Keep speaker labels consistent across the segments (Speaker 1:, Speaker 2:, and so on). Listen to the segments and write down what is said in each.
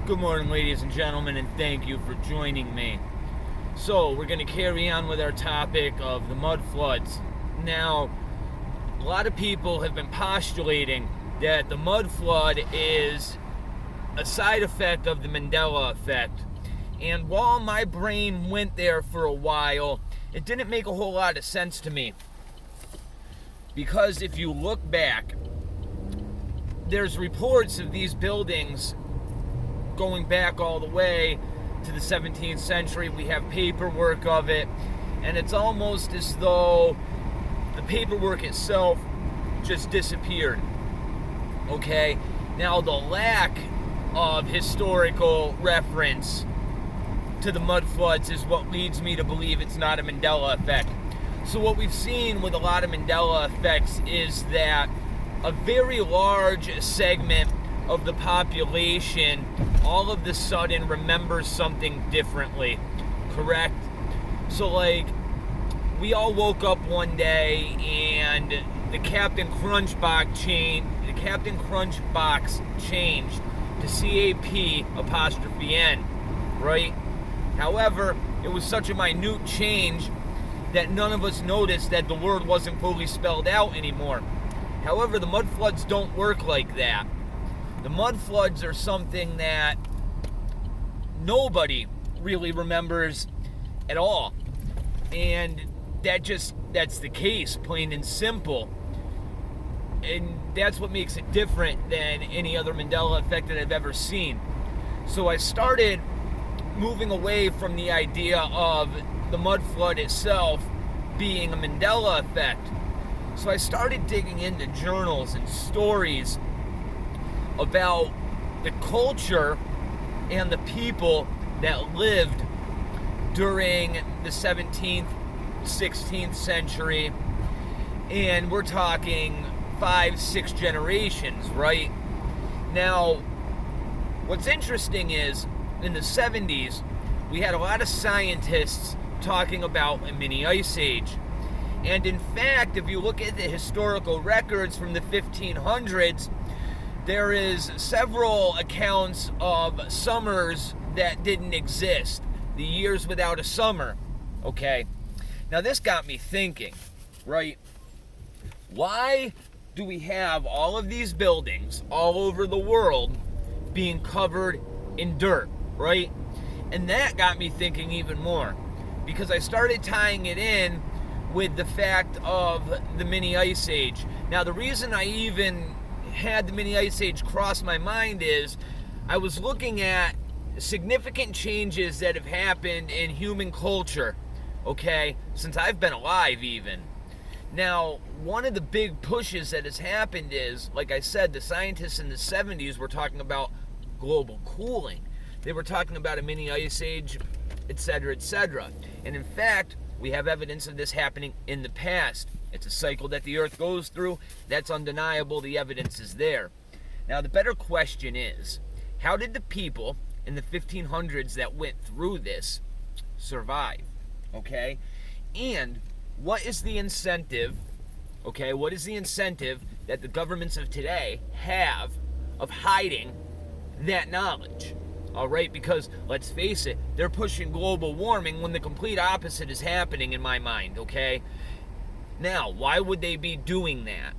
Speaker 1: Good morning, ladies and gentlemen, and thank you for joining me. So, we're going to carry on with our topic of the mud floods. Now, a lot of people have been postulating that the mud flood is a side effect of the Mandela effect. And while my brain went there for a while, it didn't make a whole lot of sense to me. Because if you look back, there's reports of these buildings going back all the way to the 17th century. We have paperwork of it, and it's almost as though the paperwork itself just disappeared. Okay, now the lack of historical reference to the mud floods is what leads me to believe it's not a Mandela effect. So what we've seen with a lot of Mandela effects is that a very large segment of the population all of the sudden remembers something differently, correct? So like, we all woke up one day and the Captain Crunch box changed to CAP''N, right? However, it was such a minute change that none of us noticed that the word wasn't fully spelled out anymore. However, the mud floods don't work like that. The mud floods are something that nobody really remembers at all. And that's the case, plain and simple. And that's what makes it different than any other Mandela effect that I've ever seen. So I started moving away from the idea of the mud flood itself being a Mandela effect. So I started digging into journals and stories about the culture and the people that lived during the 17th, 16th century, and we're talking 5-6 generations, right? Now, what's interesting is, in the 70s, we had a lot of scientists talking about a mini ice age. And in fact, if you look at the historical records from the 1500s, there is several accounts of summers that didn't exist. The years without a summer. Okay. Now this got me thinking, right? Why do we have all of these buildings all over the world being covered in dirt, right? And that got me thinking even more, because I started tying it in with the fact of the mini ice age. Now the reason I even had the mini ice age cross my mind is I was looking at significant changes that have happened in human culture, okay, since I've been alive even. Now, one of the big pushes that has happened is, like I said, the scientists in the 70s were talking about global cooling. They were talking about a mini ice age, etc., etc. And in fact, we have evidence of this happening in the past. It's a cycle that the Earth goes through. That's undeniable. The evidence is there. Now, the better question is, how did the people in the 1500s that went through this survive? Okay? And what is the incentive, okay, what is the incentive that the governments of today have of hiding that knowledge? All right, because let's face it, they're pushing global warming when the complete opposite is happening in my mind, okay? Now, why would they be doing that?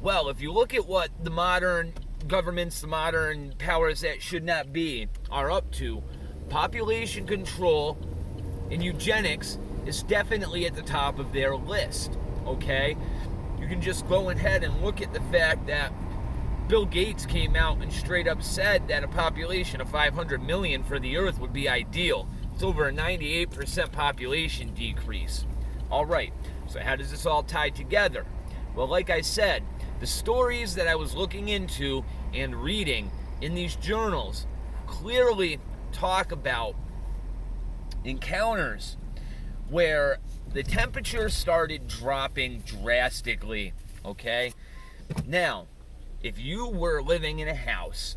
Speaker 1: Well, if you look at what the modern governments, the modern powers that should not be, are up to, population control and eugenics is definitely at the top of their list, okay? You can just go ahead and look at the fact that Bill Gates came out and straight up said that a population of 500 million for the Earth would be ideal. It's over a 98% population decrease. All right, so how does this all tie together? Well, like I said, the stories that I was looking into and reading in these journals clearly talk about encounters where the temperature started dropping drastically, okay? Now, if you were living in a house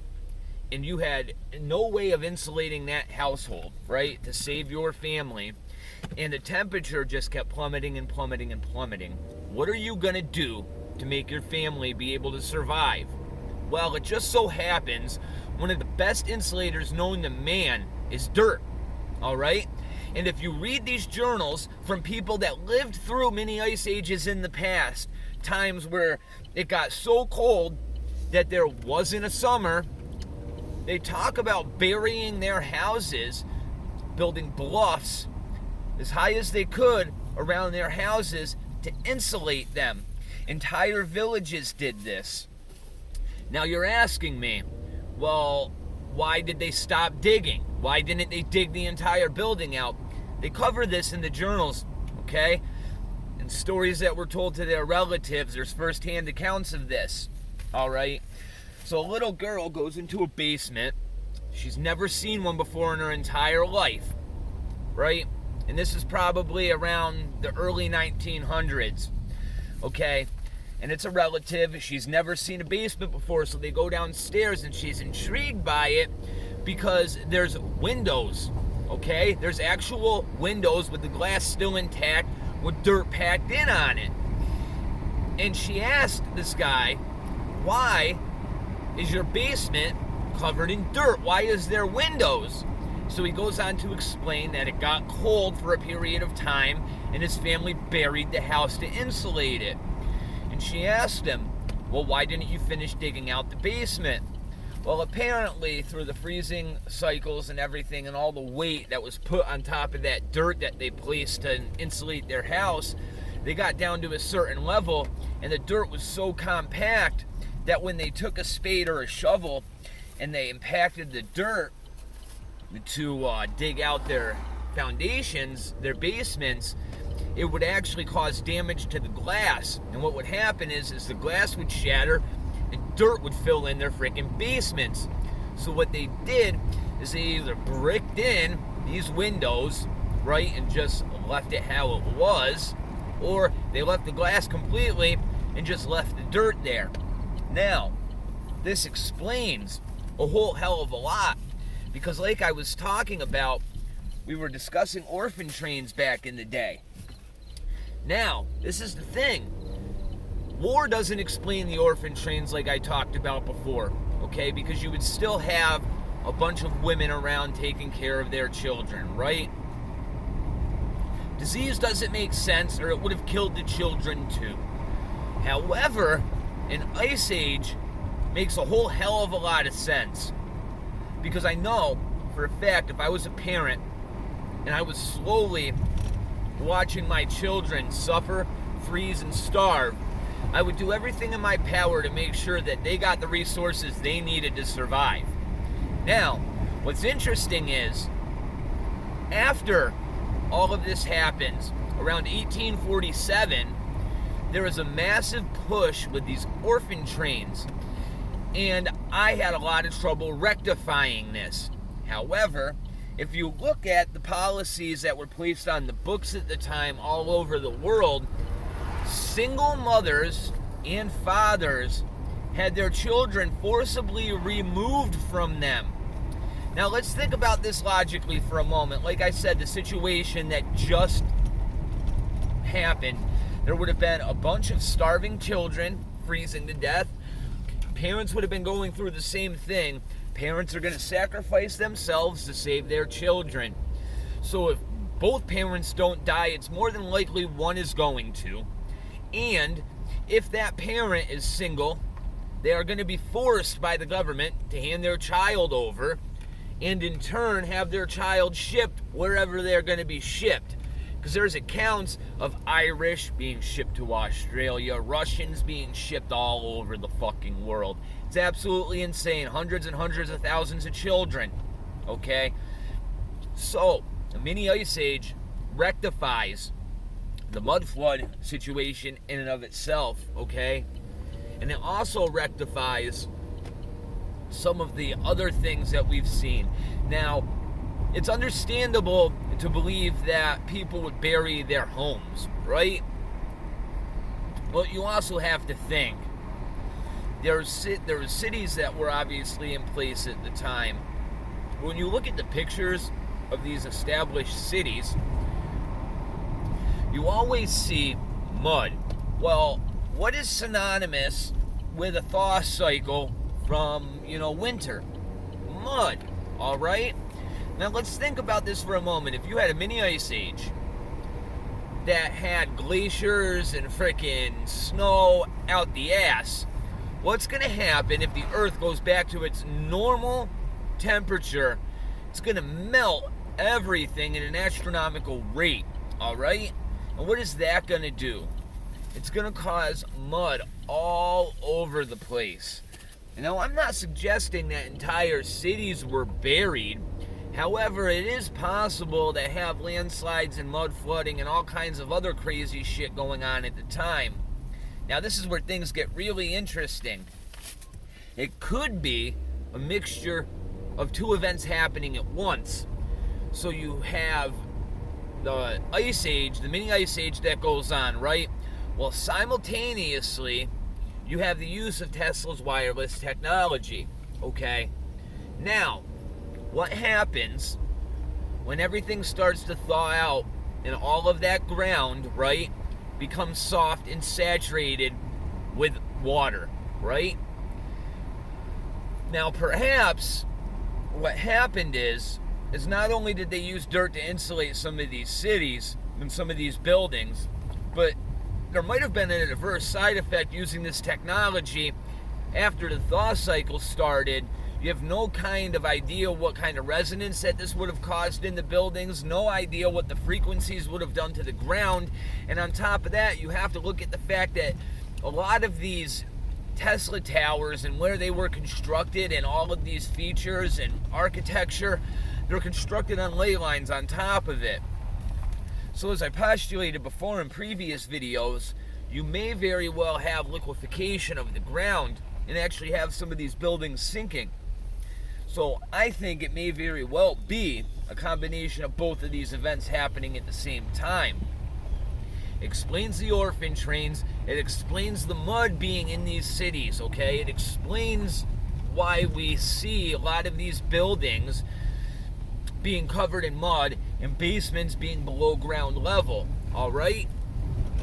Speaker 1: and you had no way of insulating that household, right, to save your family, and the temperature just kept plummeting and plummeting and plummeting, what are you going to do to make your family be able to survive? Well, it just so happens one of the best insulators known to man is dirt, all right? And if you read these journals from people that lived through many ice ages in the past, times where it got so cold that there wasn't a summer, they talk about burying their houses, building bluffs as high as they could around their houses to insulate them. Entire villages did this. Now you're asking me, well, why did they stop digging? Why didn't they dig the entire building out? They cover this in the journals, okay? And stories that were told to their relatives, there's first-hand accounts of this, all right? So a little girl goes into a basement. She's never seen one before in her entire life, right? And this is probably around the early 1900s, okay? And it's a relative. She's never seen a basement before, so they go downstairs, and she's intrigued by it because there's windows, okay? There's actual windows with the glass still intact with dirt packed in on it. And she asked this guy, why is your basement covered in dirt? Why is there windows? So he goes on to explain that it got cold for a period of time and his family buried the house to insulate it. And she asked him, well, why didn't you finish digging out the basement? Well, apparently through the freezing cycles and everything and all the weight that was put on top of that dirt that they placed to insulate their house, they got down to a certain level and the dirt was so compact that when they took a spade or a shovel and they impacted the dirt to dig out their foundations, their basements, it would actually cause damage to the glass. And what would happen is the glass would shatter and dirt would fill in their freaking basements. So what they did is they either bricked in these windows, right, and just left it how it was, or they left the glass completely and just left the dirt there. Now, this explains a whole hell of a lot, because like I was talking about, we were discussing orphan trains back in the day. Now, this is the thing. War doesn't explain the orphan trains like I talked about before, okay? Because you would still have a bunch of women around taking care of their children, right? Disease doesn't make sense, or it would have killed the children too. However, an ice age makes a whole hell of a lot of sense. Because I know for a fact if I was a parent and I was slowly watching my children suffer, freeze, and starve, I would do everything in my power to make sure that they got the resources they needed to survive. Now, what's interesting is, after all of this happens, around 1847, there was a massive push with these orphan trains, and I had a lot of trouble rectifying this. However, if you look at the policies that were placed on the books at the time all over the world, single mothers and fathers had their children forcibly removed from them. Now let's think about this logically for a moment. Like I said, the situation that just happened, there would have been a bunch of starving children freezing to death. Parents would have been going through the same thing. Parents are going to sacrifice themselves to save their children. So if both parents don't die, it's more than likely one is going to. And if that parent is single, they are going to be forced by the government to hand their child over and in turn have their child shipped wherever they're going to be shipped. Because there's accounts of Irish being shipped to Australia, Russians being shipped all over the fucking world. It's absolutely insane. Hundreds and hundreds of thousands of children. Okay? So, the mini ice age rectifies the mud flood situation in and of itself, okay? And it also rectifies some of the other things that we've seen. Now, it's understandable to believe that people would bury their homes, right? But you also have to think, there were cities that were obviously in place at the time. When you look at the pictures of these established cities, you always see mud. Well, what is synonymous with a thaw cycle from, winter? mud, all right? Now let's think about this for a moment. If you had a mini ice age that had glaciers and frickin' snow out the ass, what's gonna happen if the Earth goes back to its normal temperature? It's gonna melt everything at an astronomical rate, all right? And what is that gonna do? It's gonna cause mud all over the place. Now, I'm not suggesting that entire cities were buried. However, it is possible to have landslides and mud flooding and all kinds of other crazy shit going on at the time. Now, this is where things get really interesting. It could be a mixture of two events happening at once. So you have the ice age, the mini ice age that goes on, right? Well, simultaneously, you have the use of Tesla's wireless technology, okay? Now, what happens when everything starts to thaw out and all of that ground, right, becomes soft and saturated with water, right? Now, perhaps what happened is not only did they use dirt to insulate some of these cities and some of these buildings, but there might have been an adverse side effect using this technology after the thaw cycle started. You have no kind of idea what kind of resonance that this would have caused in the buildings, no idea what the frequencies would have done to the ground, and on top of that, you have to look at the fact that a lot of these Tesla towers and where they were constructed and all of these features and architecture, they're constructed on ley lines on top of it. So as I postulated before in previous videos, you may very well have liquefaction of the ground and actually have some of these buildings sinking. So I think it may very well be a combination of both of these events happening at the same time. It explains the orphan trains, it explains the mud being in these cities, okay? It explains why we see a lot of these buildings being covered in mud and basements being below ground level, all right?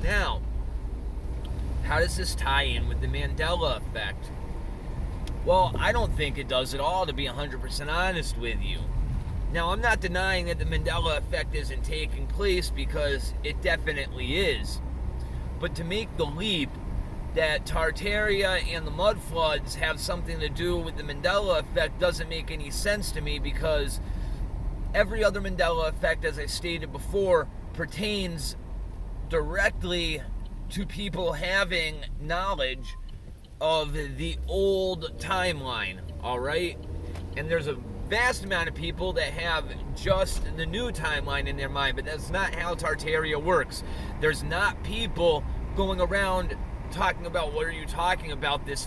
Speaker 1: Now, how does this tie in with the Mandela effect? Well, I don't think it does at all, to be 100% honest with you. Now, I'm not denying that the Mandela effect isn't taking place, because it definitely is. But to make the leap that Tartaria and the mud floods have something to do with the Mandela effect doesn't make any sense to me, because every other Mandela effect, as I stated before, pertains directly to people having knowledge of the old timeline, all right? And there's a vast amount of people that have just the new timeline in their mind, but that's not how Tartaria works. There's not people going around talking about, what are you talking about, this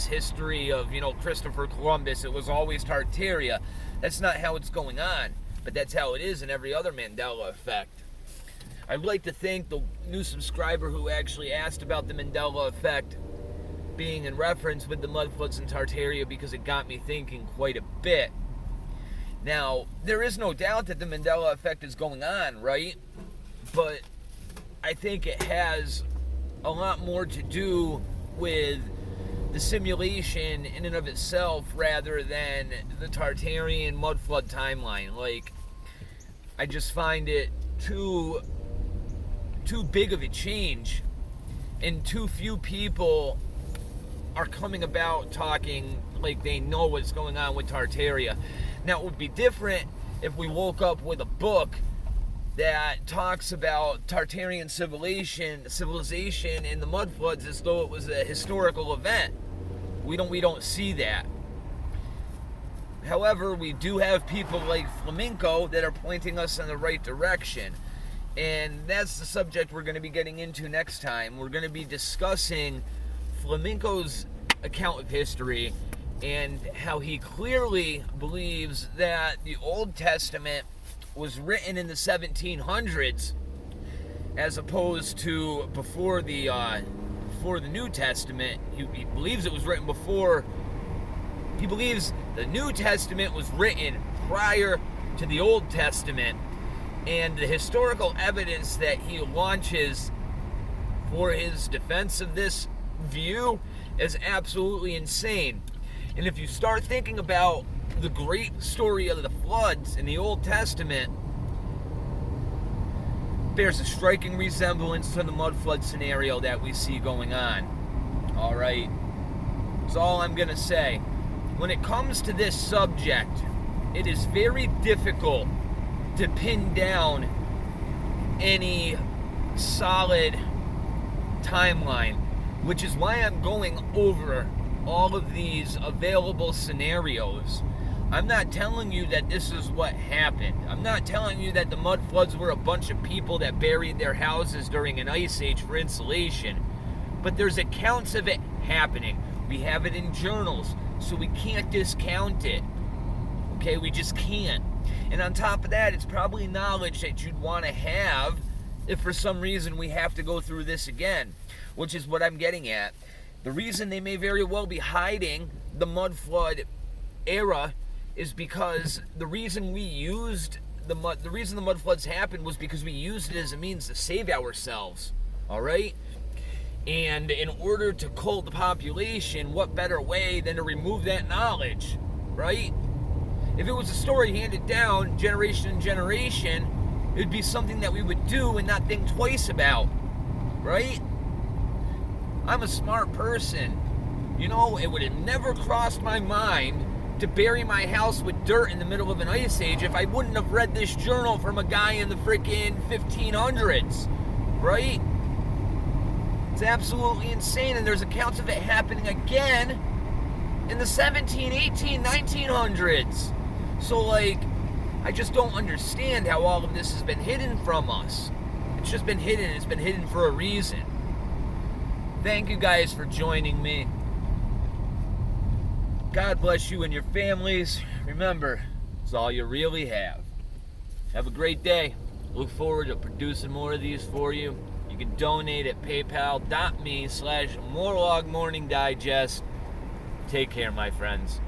Speaker 1: history of, Christopher Columbus, it was always Tartaria. That's not how it's going on, but that's how it is in every other Mandela effect. I'd like to thank the new subscriber who actually asked about the Mandela effect being in reference with the mud floods in Tartaria, because it got me thinking quite a bit. Now, there is no doubt that the Mandela effect is going on, right? But I think it has a lot more to do with the simulation in and of itself rather than the Tartarian mud flood timeline. Like, I just find it too big of a change, and too few people are coming about talking like they know what's going on with Tartaria. Now, it would be different if we woke up with a book that talks about Tartarian civilization and the mud floods as though it was a historical event. We don't see that. However, we do have people like Fomenko that are pointing us in the right direction. And that's the subject we're going to be getting into next time. We're going to be discussing Fomenko's account of history and how he clearly believes that the Old Testament was written in the 1700s as opposed to before the New Testament. He believes it was written before. He believes the New Testament was written prior to the Old Testament, and the historical evidence that he launches for his defense of this view is absolutely insane. And if you start thinking about the great story of the floods in the Old Testament bears a striking resemblance to the mud flood scenario that we see going on. All right? That's all I'm going to say. When it comes to this subject, it is very difficult to pin down any solid timeline, which is why I'm going over all of these available scenarios. I'm not telling you that this is what happened. I'm not telling you that the mud floods were a bunch of people that buried their houses during an ice age for insulation. But there's accounts of it happening. We have it in journals, so we can't discount it. Okay, we just can't. And on top of that, it's probably knowledge that you'd want to have if for some reason we have to go through this again, which is what I'm getting at. The reason they may very well be hiding the mud flood era is because the reason the mud floods happened was because we used it as a means to save ourselves. All right? And in order to cull the population, what better way than to remove that knowledge, right? If it was a story handed down generation and generation, it would be something that we would do and not think twice about, right? I'm a smart person. You know, it would have never crossed my mind to bury my house with dirt in the middle of an ice age if I wouldn't have read this journal from a guy in the freaking 1500s, right? It's absolutely insane, and there's accounts of it happening again in the 17, 18, 1900s. So, like, I just don't understand how all of this has been hidden from us. It's just been hidden. It's been hidden for a reason. Thank you guys for joining me. God bless you and your families. Remember, it's all you really have. Have a great day. Look forward to producing more of these for you. You can donate at paypal.me/Morlog Morning Digest. Take care, my friends.